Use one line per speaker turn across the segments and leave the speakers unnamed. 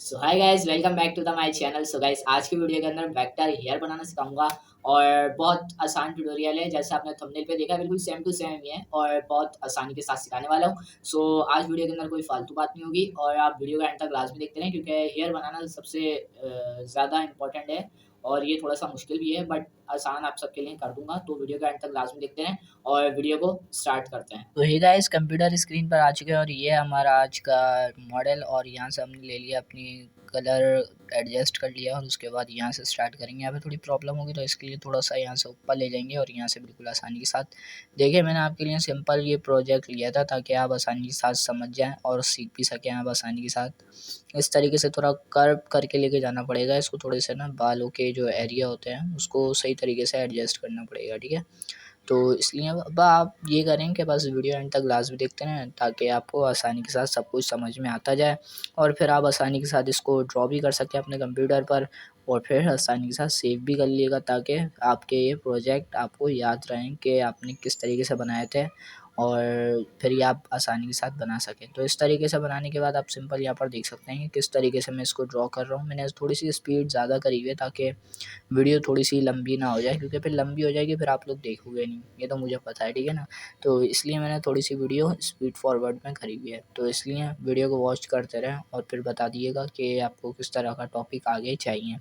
So hi guys, welcome back to the my channel. So guys, आज की video के अंदर वेक्टर हेयर बनाना सिखाऊंगा और बहुत आसान ट्यूटोरियल है। जैसे आपने थंबनेल पे देखा, बिल्कुल सेम टू सेम ही है और बहुत आसानी के साथ सिखाने वाला हूँ। सो आज वीडियो के अंदर कोई फालतू बात नहीं होगी और आप वीडियो का एंड तक लाजमी देखते रहें, क्योंकि हेयर बनाना सबसे ज़्यादा इंपॉर्टेंट है और ये थोड़ा सा मुश्किल भी है, बट आसान आप सबके लिए कर दूंगा। तो वीडियो का एंड तक लाजमी देखते रहें और वीडियो को स्टार्ट करते हैं। तो हे गाइस, कंप्यूटर स्क्रीन पर आ चुके हैं और ये हमारा आज का मॉडल, और यहाँ से हमने ले लिया अपनी कलर एडजस्ट कर लिया और उसके बाद यहाँ से स्टार्ट करेंगे। यहाँ पे थोड़ी प्रॉब्लम होगी तो इसके लिए थोड़ा सा यहाँ से ऊपर ले जाएंगे और यहाँ से बिल्कुल आसानी के साथ। देखिए, मैंने आपके लिए सिंपल ये प्रोजेक्ट लिया था ताकि आप आसानी के साथ समझ जाएं और सीख भी सकें आप आसानी के साथ। इस तरीके से थोड़ा कर्व करके लेके जाना पड़ेगा इसको। थोड़े से ना बालों के जो एरिया होते हैं उसको सही तरीके से एडजस्ट करना पड़ेगा, ठीक है। तो इसलिए अब आप ये करें कि बस वीडियो एंड तक लाजमी देखते रहें ताकि आपको आसानी के साथ सब कुछ समझ में आता जाए और फिर आप आसानी के साथ इसको ड्रॉ भी कर सकें अपने कंप्यूटर पर और फिर आसानी के साथ सेव भी कर लीजिएगा ताकि आपके ये प्रोजेक्ट आपको याद रहें कि आपने किस तरीके से बनाए थे और फिर ये आप आसानी के साथ बना सकें। तो इस तरीके से बनाने के बाद आप सिंपल यहाँ पर देख सकते हैं कि किस तरीके से मैं इसको ड्रॉ कर रहा हूँ। मैंने थोड़ी सी स्पीड ज़्यादा करी हुई है ताकि वीडियो थोड़ी-सी लंबी ना हो जाए, क्योंकि फिर लंबी हो जाएगी फिर आप लोग देखोगे नहीं, ये तो मुझे पता है, ठीक है ना। तो इसलिए मैंने थोड़ी-सी वीडियो स्पीड फॉरवर्ड में करी हुई है। तो इसलिए वीडियो को वॉच करते रहें और फिर बता दिएगा कि आपको किस तरह का टॉपिक आगे चाहिए।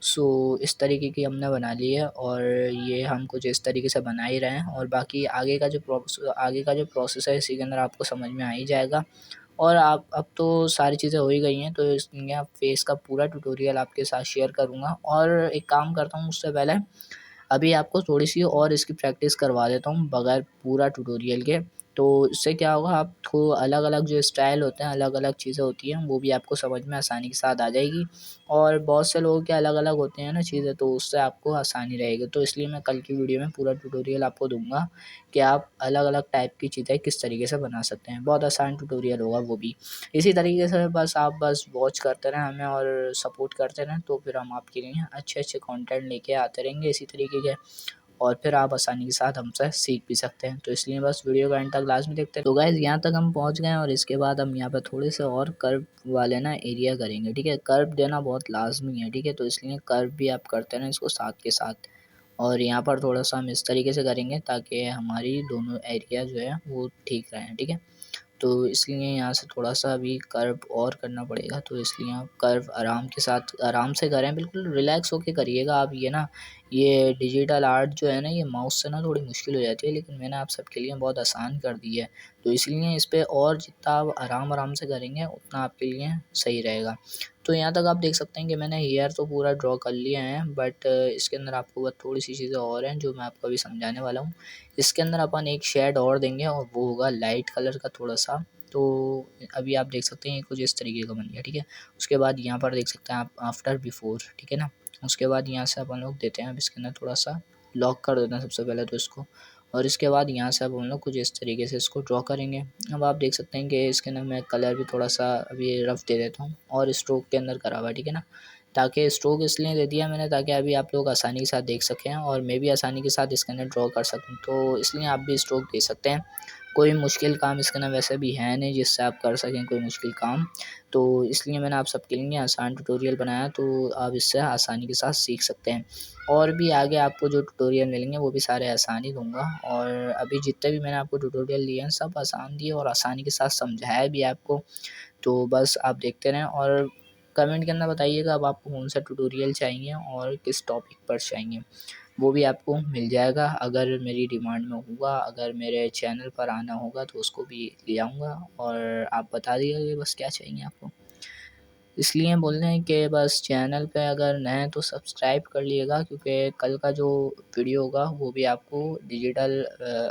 सो इस तरीके की हमने बना ली है और ये हम कुछ इस तरीके से बना ही रहे हैं और बाकी आगे का जो प्रोसेस है इसी के अंदर आपको समझ में आ ही जाएगा। और आप अब तो सारी चीज़ें हो ही गई हैं, तो इसलिए फेस का पूरा ट्यूटोरियल आपके साथ शेयर करूँगा। और एक काम करता हूँ, उससे पहले अभी आपको थोड़ी-सी और इसकी प्रैक्टिस करवा देता हूँ बगैर पूरा ट्यूटोरियल के। तो इससे क्या होगा, आपको अलग-अलग जो स्टाइल होते हैं, अलग-अलग चीज़ें होती हैं, वो भी आपको समझ में आसानी के साथ आ जाएगी। और बहुत से लोगों के अलग-अलग होते हैं ना चीज़ें, तो उससे आपको आसानी रहेगी। तो इसलिए मैं कल की वीडियो में पूरा ट्यूटोरियल आपको दूँगा कि आप अलग-अलग टाइप की चीज़ें किस तरीके से बना सकते हैं। बहुत आसान ट्यूटोरियल होगा वो भी। इसी तरीके से बस वॉच करते रहें हमें और सपोर्ट करते रहें, तो फिर हम आपके लिए अच्छे-अच्छे कंटेंट लेके आते रहेंगे इसी तरीके के, और फिर आप आसानी के साथ हमसे सीख भी सकते हैं। तो इसलिए बस वीडियो को एंड तक लाज़मी देखते हैं। तो गाइज़, यहाँ तक हम पहुँच गए हैं और इसके बाद हम यहाँ पे थोड़े से और कर्व वाले ना एरिया करेंगे, ठीक है। कर्व देना बहुत लाज़मी है, ठीक है। तो इसलिए कर्व भी आप करते रहें इसको साथ के साथ। और यहाँ पर थोड़ा-सा हम इस तरीके से करेंगे ताकि हमारी दोनों एरिया जो है वो ठीक रहें, ठीक है। तो इसलिए यहाँ से थोड़ा-सा अभी कर्व और करना पड़ेगा, तो इसलिए आप कर्व आराम से करें, बिल्कुल रिलैक्स होके करिएगा आप। ये डिजिटल आर्ट जो है ना, ये माउस से ना थोड़ी मुश्किल हो जाती है, लेकिन मैंने आप सबके लिए बहुत आसान कर दी है। तो इसलिए इस पे और जितना आप आराम-आराम से करेंगे उतना आपके लिए सही रहेगा। तो यहाँ तक आप देख सकते हैं कि मैंने हेयर तो पूरा ड्रॉ कर लिया है, बट इसके अंदर आपको बस थोड़ी-सी चीज़ें और हैं जो मैं आपको अभी समझाने वाला हूँ। इसके अंदर अपन एक शेड और देंगे और वो होगा लाइट कलर का थोड़ा-सा। तो अभी आप देख सकते हैं ये कुछ इस तरीके का बन गया, ठीक है। उसके बाद यहाँ पर देख सकते हैं आप आफ्टर बिफोर, ठीक है ना। उसके बाद यहाँ से अपन लोग देते हैं, अब इसके अंदर थोड़ा-सा लॉक कर देते हैं सबसे पहले तो इसको, और इसके बाद यहाँ से अब हम लोग कुछ इस तरीके से इसको ड्रॉ करेंगे। अब आप देख सकते हैं कि इसके अंदर मैं कलर भी थोड़ा-सा अभी रफ़ दे देता हूँ और स्ट्रोक के अंदर करा हुआ है, ठीक है ना। ताकि स्ट्रोक इसलिए दे दिया मैंने ताकि अभी आप लोग आसानी के साथ देख सकें और मैं भी आसानी के साथ इसके अंदर ड्रॉ कर सकूँ, तो इसलिए आप भी स्ट्रोक दे सकते हैं। कोई मुश्किल काम इसके अंदर वैसे भी है नहीं जिससे आप कर सकें कोई मुश्किल काम, तो इसलिए मैंने आप सबके लिए आसान ट्यूटोरियल बनाया, तो आप इससे आसानी के साथ सीख सकते हैं। और भी आगे आपको जो ट्यूटोरियल मिलेंगे वो भी सारे आसान ही दूँगा, और अभी जितने भी मैंने आपको ट्यूटोरियल दिए हैं सब आसान दिए और आसानी के साथ समझाया भी है आपको। तो बस आप देखते रहें और कमेंट के अंदर बताइएगा अब आपको कौन-सा ट्यूटोरियल चाहिए और किस टॉपिक पर चाहिए। वो भी आपको मिल जाएगा अगर मेरी डिमांड में होगा, अगर मेरे चैनल पर आना होगा तो उसको भी ले आऊँगा, और आप बता दीजिएगा कि बस क्या चाहिए आपको। इसलिए बोल रहे हैं कि बस चैनल पे अगर नए हैं तो सब्सक्राइब कर लीजिएगा, क्योंकि कल का जो वीडियो होगा वो भी आपको डिजिटल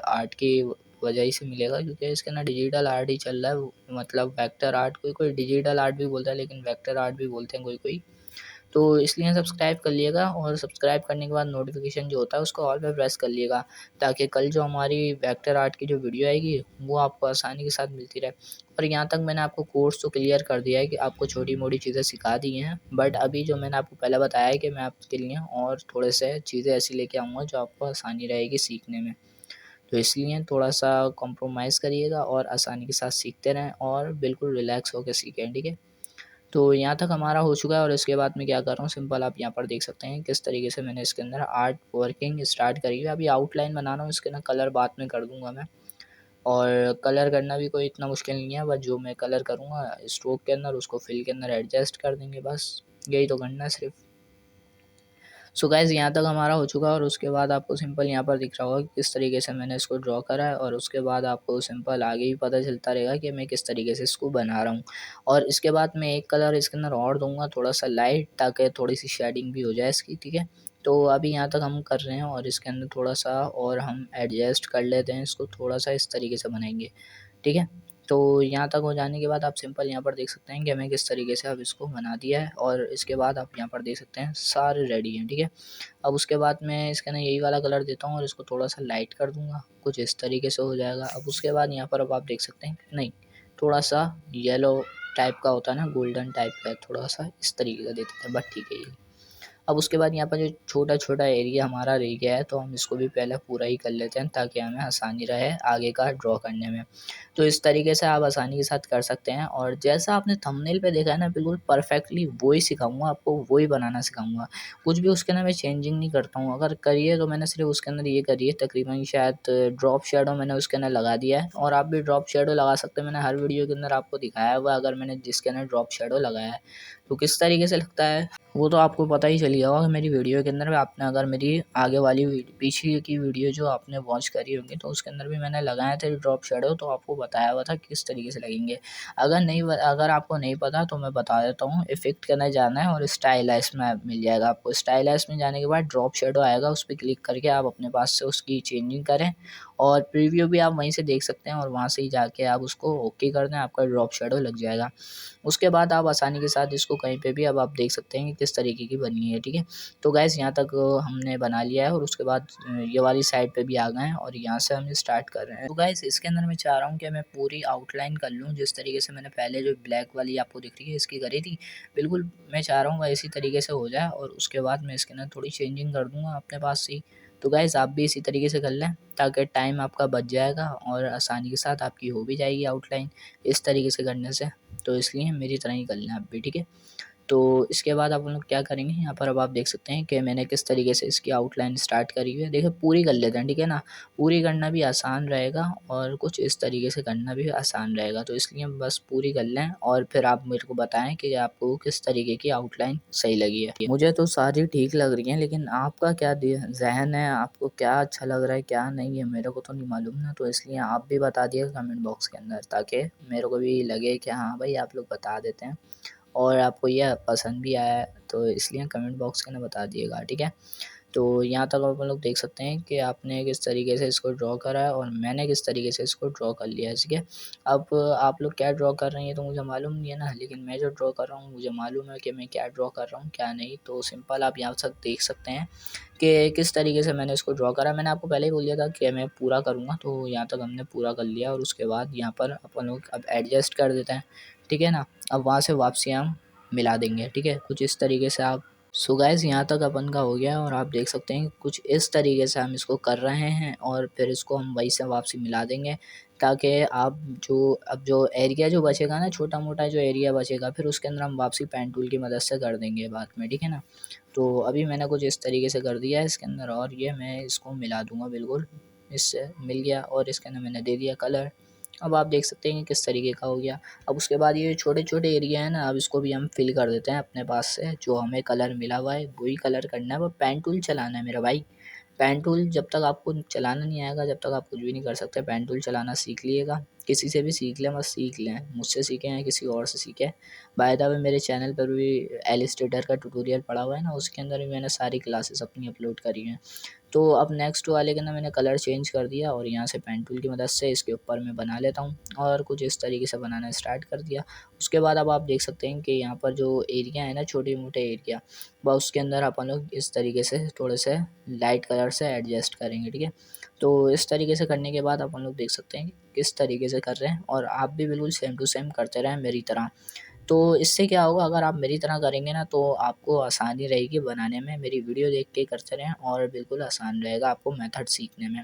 आर्ट की वजह ही से मिलेगा, क्योंकि इसके अंदर डिजिटल आर्ट ही चल रहा है। मतलब वेक्टर आर्ट, कोई-कोई डिजिटल आर्ट भी बोलता है लेकिन वेक्टर आर्ट भी बोलते हैं कोई-कोई। तो इसलिए सब्सक्राइब कर लिएगा और सब्सक्राइब करने के बाद नोटिफ़िकेशन जो होता है उसको ऑल पे प्रेस कर लिएगा, ताकि कल जो हमारी वेक्टर आर्ट की जो वीडियो आएगी वो आपको आसानी के साथ मिलती रहे। और यहाँ तक मैंने आपको कोर्स तो क्लियर कर दिया है कि आपको छोटी-मोटी चीज़ें सिखा दी हैं, बट अभी जो मैंने आपको पहले बताया है कि मैं आपके लिए और थोड़े से चीज़ें ऐसी लेके आऊँगा जो आपको आसानी रहेगी सीखने में। तो इसलिए थोड़ा-सा कॉम्प्रोमाइज़ करिएगा और आसानी के साथ सीखते रहें और बिल्कुल रिलैक्स होके सीखें, ठीक है? तो यहाँ तक हमारा हो चुका है और इसके बाद मैं क्या कर रहा हूँ, सिंपल आप यहाँ पर देख सकते हैं किस तरीके से मैंने इसके अंदर आर्ट वर्किंग स्टार्ट करी है। अभी आउटलाइन बना रहा हूँ, इसके ना कलर बाद में कर दूँगा मैं, और कलर करना भी कोई इतना मुश्किल नहीं है, बस जो मैं कलर करूँगा स्ट्रोक के अंदर उसको फिल के अंदर एडजस्ट कर देंगे, बस यही तो करना है सिर्फ। सो गाइज़ यहाँ तक हमारा हो चुका है और उसके बाद आपको सिंपल यहाँ पर दिख रहा होगा कि किस तरीके से मैंने इसको ड्रॉ करा है, और उसके बाद आपको सिंपल आगे भी पता चलता रहेगा कि मैं किस तरीके से इसको बना रहा हूँ। और इसके बाद मैं एक कलर इसके अंदर और दूंगा थोड़ा सा लाइट, ताकि थोड़ी सी शेडिंग भी हो जाए इसकी, ठीक है। तो अभी यहाँ तक हम कर रहे हैं और इसके अंदर थोड़ा सा और हम एडजस्ट कर लेते हैं, इसको थोड़ा सा इस तरीके से बनाएंगे, ठीक है। तो यहाँ तक हो जाने के बाद आप सिंपल यहाँ पर देख सकते हैं कि हमें किस तरीके से अब इसको बना दिया है, और इसके बाद आप यहाँ पर देख सकते हैं सारे रेडी हैं, ठीक है। अब उसके बाद मैं इसके ना यही वाला कलर देता हूँ और इसको थोड़ा सा लाइट कर दूँगा, कुछ इस तरीके से हो जाएगा। अब उसके बाद यहाँ पर अब आप देख सकते हैं, नहीं थोड़ा सा येलो टाइप का होता है ना, गोल्डन टाइप का, थोड़ा सा इस तरीके का दे देते हैं, बस ठीक है ये। अब उसके बाद यहाँ पर जो छोटा-छोटा एरिया हमारा रह गया है, तो हम इसको भी पहले पूरा ही कर लेते हैं, ताकि हमें आसानी रहे आगे का ड्रॉ करने में। तो इस तरीके से आप आसानी के साथ कर सकते हैं, और जैसा आपने थंबनेल पे देखा है ना, बिल्कुल परफेक्टली वो ही सिखाऊँगा आपको, वो ही बनाना सिखाऊँगा। कुछ भी उसके अंदर मैं चेंजिंग नहीं करता हूँ, अगर करी है तो मैंने सिर्फ़ उसके अंदर ये करी है, तकरीबन शायद ड्रॉप शैडो मैंने उसके अंदर लगा दिया है, और आप भी ड्रॉप शैडो लगा सकते हैं। मैंने हर वीडियो के अंदर आपको दिखाया हुआ है, अगर मैंने जिसके अंदर ड्रॉप शैडो लगाया है, तो किस तरीके से लगता है वो तो आपको पता ही चल गया होगा मेरी वीडियो के अंदर। आपने अगर मेरी आगे वाली पीछे की वीडियो जो आपने वॉच करी होगी, तो उसके अंदर भी मैंने लगाए थे ड्रॉप शैडो, तो आपको बताया हुआ था किस तरीके से लगेंगे। अगर आपको नहीं पता तो मैं बता देता हूँ, इफेक्ट करने जाना है और स्टाइलाइज में मिल जाएगा आपको। स्टाइलाइज में जाने के बाद ड्रॉप शैडो आएगा, उस पर क्लिक करके आप अपने पास से उसकी चेंजिंग करें, और प्रीव्यू भी आप वहीं से देख सकते हैं, और वहाँ से ही जाके आप उसको ओके कर दें, आपका ड्रॉप शैडो लग जाएगा। उसके बाद आप आसानी के साथ इसको कहीं पे भी अब आप देख सकते हैं कि किस तरीके की बनी है, ठीक है। तो गाइस यहाँ तक हमने बना लिया है, और उसके बाद ये वाली साइड पे भी आ गए हैं, और यहाँ से हम स्टार्ट कर रहे हैं। तो गाइस इसके अंदर मैं चाह रहा हूँ कि मैं पूरी आउटलाइन कर लूँ, जिस तरीके से मैंने पहले जो ब्लैक वाली आपको दिख रही है इसकी करी थी, बिल्कुल मैं चाह रहा हूँ वह इसी तरीके से हो जाए, और उसके बाद मैं इसके अंदर थोड़ी चेंजिंग कर दूँगा अपने पास से ही। तो गाइस आप भी इसी तरीके से कर लें, ताकि टाइम आपका बच जाएगा और आसानी के साथ आपकी हो भी जाएगी आउटलाइन इस तरीके से करने से। तो इसलिए मेरी तरह ही कर लें आप भी, ठीक है। तो इसके बाद आप लोग क्या करेंगे, यहाँ पर अब आप देख सकते हैं कि मैंने किस तरीके से इसकी आउटलाइन स्टार्ट करी हुई है। देखिए पूरी कर लेते हैं, ठीक है ना, पूरी करना भी आसान रहेगा और कुछ इस तरीके से करना भी आसान रहेगा। तो इसलिए हम बस पूरी कर लें, और फिर आप मेरे को बताएं कि आपको किस तरीके की आउटलाइन सही लगी है। मुझे तो सारी ठीक लग रही हैं, लेकिन आपका क्या जहन है, आपको क्या अच्छा लग रहा है क्या नहीं है, मेरे को तो नहीं मालूम ना। तो इसलिए आप भी बता दिएगा कमेंट बॉक्स के अंदर, ताकि मेरे को भी लगे कि हाँ भाई आप लोग बता देते हैं और आपको यह पसंद भी आया है, तो इसलिए कमेंट बॉक्स के अंदर बता दिएगा, ठीक है। तो यहाँ तक आप लोग देख सकते हैं कि आपने किस तरीके से इसको ड्रॉ करा है, और मैंने किस तरीके से इसको ड्रॉ कर लिया है, ठीक है। अब आप लोग क्या ड्रॉ कर रहे हैं तो मुझे मालूम नहीं है ना, लेकिन मैं जो ड्रॉ कर रहा हूँ मुझे मालूम है कि मैं क्या ड्रॉ कर रहा हूँ क्या नहीं। तो सिंपल आप यहाँ तक देख सकते हैं कि किस तरीके से मैंने इसको ड्रॉ करा। मैंने आपको पहले ही बोल दिया था कि मैं पूरा करूँगा, तो यहाँ तक हमने पूरा कर लिया, और उसके बाद यहाँ पर अपन लोग अब एडजस्ट कर देते हैं, ठीक है ना। अब वहाँ से वापसी हम मिला देंगे, ठीक है, कुछ इस तरीके से आप। सो गाइस यहाँ तक अपन का हो गया, और आप देख सकते हैं कुछ इस तरीके से हम इसको कर रहे हैं, और फिर इसको हम वहीं से वापसी मिला देंगे, ताकि आप अब जो एरिया जो बचेगा ना, छोटा मोटा जो एरिया बचेगा, फिर उसके अंदर हम वापसी पेन टूल की मदद से कर देंगे बाद में, ठीक है ना। तो अभी मैंने कुछ इस तरीके से कर दिया है इसके अंदर, और ये मैं इसको मिला दूंगा, बिल्कुल इससे मिल गया, और इसके अंदर मैंने दे दिया कलर। अब आप देख सकते हैं कि किस तरीके का हो गया। अब उसके बाद ये छोटे-छोटे एरिया है ना, अब इसको भी हम फिल कर देते हैं अपने पास से, जो हमें कलर मिला हुआ है वही कलर करना है, वो पेन टूल चलाना है मेरा भाई। पेन टूल जब तक आपको चलाना नहीं आएगा, जब तक आप कुछ भी नहीं कर सकते। पेन टूल चलाना सीख लिएगा, किसी से भी सीख लें, बस सीख लें, मुझसे सीखें या किसी और से सीखें। बाय द वे मेरे चैनल पर भी इलस्ट्रेटर का ट्यूटोरियल पड़ा हुआ है ना, उसके अंदर भी मैंने सारी क्लासेस अपनी अपलोड करी हैं। तो अब नेक्स्ट वाले के अंदर मैंने कलर चेंज कर दिया, और यहाँ से पेन टूल की मदद से इसके ऊपर मैं बना लेता हूँ, और कुछ इस तरीके से बनाना स्टार्ट कर दिया। उसके बाद अब आप देख सकते हैं कि यहाँ पर जो एरिया है ना, छोटे मोटे एरिया, वह उसके अंदर अपन लोग इस तरीके से थोड़े से लाइट कलर से एडजस्ट करेंगे, ठीक है। तो इस तरीके से करने के बाद अपन लोग देख सकते हैं कि किस तरीके से कर रहे हैं, और आप भी बिल्कुल सेम टू सेम करते रहें मेरी तरह। तो इससे क्या होगा, अगर आप मेरी तरह करेंगे ना, तो आपको आसानी रहेगी बनाने में, मेरी वीडियो देख के करते रहें, और बिल्कुल आसान रहेगा आपको मेथड सीखने में।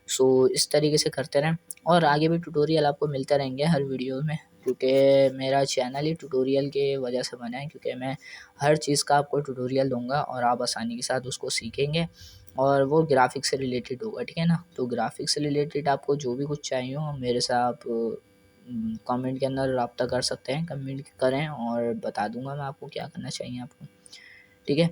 सो इस तरीके से करते रहें, और आगे भी ट्यूटोरियल आपको मिलते रहेंगे हर वीडियो में, क्योंकि मेरा चैनल ही ट्यूटोरियल के वजह से बना है, क्योंकि मैं हर चीज़ का आपको ट्यूटोरियल दूँगा और आप आसानी के साथ उसको सीखेंगे और वो ग्राफ़िक्स से रिलेटेड होगा, ठीक है ना? तो ग्राफ़िक्स से रिलेटेड आपको जो भी कुछ चाहिए हो मेरे से आप कमेंट के अंदर राब्ता कर सकते हैं, कमेंट करें और बता दूँगा मैं आपको क्या करना चाहिए आपको, ठीक है?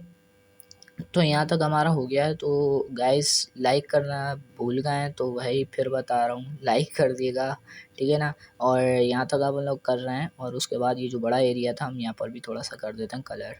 तो यहाँ तक हमारा हो गया है, तो गाइस लाइक करना भूल गए हैं तो वही फिर बता रहा हूँ, लाइक कर दिएगा, ठीक है ना? और यहाँ तक आप लोग कर रहे हैं और उसके बाद ये जो बड़ा एरिया था हम यहाँ पर भी थोड़ा सा कर देते हैं कलर।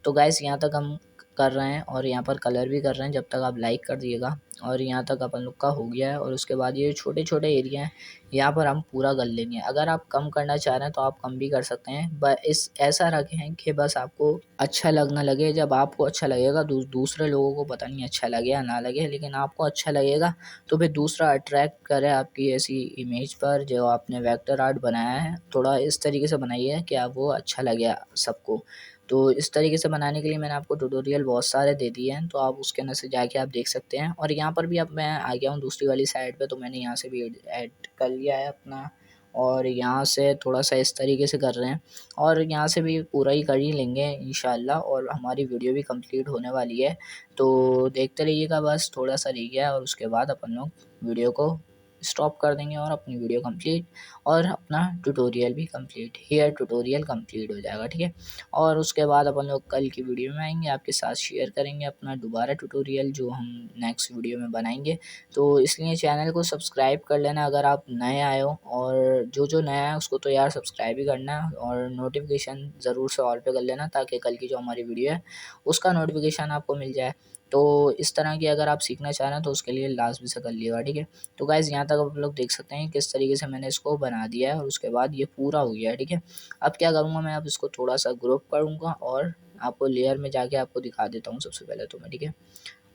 तो गाइस यहाँ तक हम कर रहे हैं और यहाँ पर कलर भी कर रहे हैं, जब तक आप लाइक कर दिएगा। और यहाँ तक अपन लोग का हो गया है और उसके बाद ये छोटे-छोटे एरिया हैं, यहाँ पर हम पूरा कर लेंगे। अगर आप कम करना चाह रहे हैं तो आप कम भी कर सकते हैं। इस ऐसा रखें कि बस आपको अच्छा लगना लगे। जब आपको अच्छा लगेगा दूसरे लोगों को पता नहीं अच्छा लगे या ना लगे, लेकिन आपको अच्छा लगेगा तो फिर दूसरा अट्रैक्ट करे आपकी ऐसी इमेज पर जो आपने वेक्टर आर्ट बनाया है। थोड़ा इस तरीके से बनाइए कि आप वो अच्छा लगे सबको। तो इस तरीके से बनाने के लिए मैंने आपको ट्यूटोरियल बहुत सारे दे दिए हैं, तो आप उसके अंदर से जाके आप देख सकते हैं। और यहाँ पर भी अब मैं आ गया हूँ दूसरी वाली साइड पे, तो मैंने यहाँ से भी ऐड कर लिया है अपना और यहाँ से थोड़ा-सा इस तरीके से कर रहे हैं और यहाँ से भी पूरा ही कर ही लेंगे इंशाल्लाह और हमारी वीडियो भी कंप्लीट होने वाली है। तो देखते रहिएगा, बस थोड़ा-सा रह गया है और उसके बाद अपन लोग वीडियो को स्टॉप कर देंगे और अपनी वीडियो कंप्लीट और अपना ट्यूटोरियल भी कंप्लीट हियर ट्यूटोरियल कंप्लीट हो जाएगा, ठीक है? और उसके बाद अपन लोग कल की वीडियो में आएँगे, आपके साथ शेयर करेंगे अपना दोबारा ट्यूटोरियल जो हम नेक्स्ट वीडियो में बनाएँगे। तो इसलिए चैनल को सब्सक्राइब कर लेना अगर आप नए आए हो, और जो नया है उसको तो यार सब्सक्राइब ही करना है और नोटिफ़िकेशन ज़रूर से ऑल पे कर लेना, ताकि कल की जो हमारी वीडियो है उसका नोटिफ़िकेशन आपको मिल जाए। तो इस तरह की अगर आप सीखना चाह रहे हैं तो उसके लिए लाज़मी से कर लिएगा, ठीक है? तो गाइज़ यहाँ तक आप लोग देख सकते हैं किस तरीके से मैंने इसको बना दिया है और उसके बाद ये पूरा हो गया है, ठीक है? अब क्या करूँगा मैं, अब इसको थोड़ा-सा ग्रुप करूँगा और आपको लेयर में जाके आपको दिखा देता हूँ सबसे पहले तो मैं, ठीक है?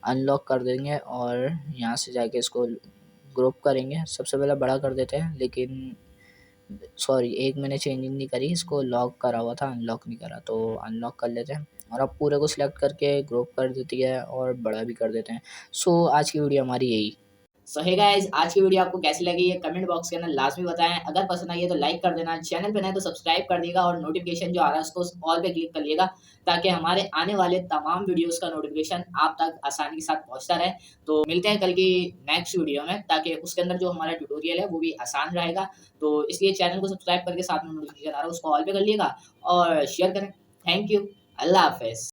अनलॉक कर देंगे और यहाँ से जाके इसको ग्रुप करेंगे। सबसे पहले बड़ा कर देते हैं, लेकिन सॉरी एक मैंने चेंजिंग नहीं करी, इसको लॉक करा हुआ था, अनलॉक नहीं करा, तो अनलॉक कर लेते हैं और अब पूरे को सिलेक्ट करके ग्रुप कर देती है और बड़ा भी कर देते हैं। सो आज की वीडियो हमारी यही। सो हे गाइस, आज की वीडियो आपको कैसी लगी ये कमेंट बॉक्स के अंदर लाजमी बताएं। अगर पसंद आई है तो लाइक कर देना, चैनल पे नए तो सब्सक्राइब कर दिएगा और नोटिफिकेशन जो आ रहा है उसको ऑल पे क्लिक कर लिएगा, ताकि हमारे आने वाले तमाम वीडियोस का नोटिफिकेशन आप तक आसानी के साथ पहुंचता रहे। तो मिलते हैं कल की नेक्स्ट वीडियो में, ताकि उसके अंदर जो हमारा ट्यूटोरियल है वो भी आसान रहेगा। तो इसलिए चैनल को सब्सक्राइब करके साथ में नोटिफिकेशन आ रहा है उसको ऑल पे कर लिएगा और शेयर करें। थैंक यू, अल्लाह हाफिज़।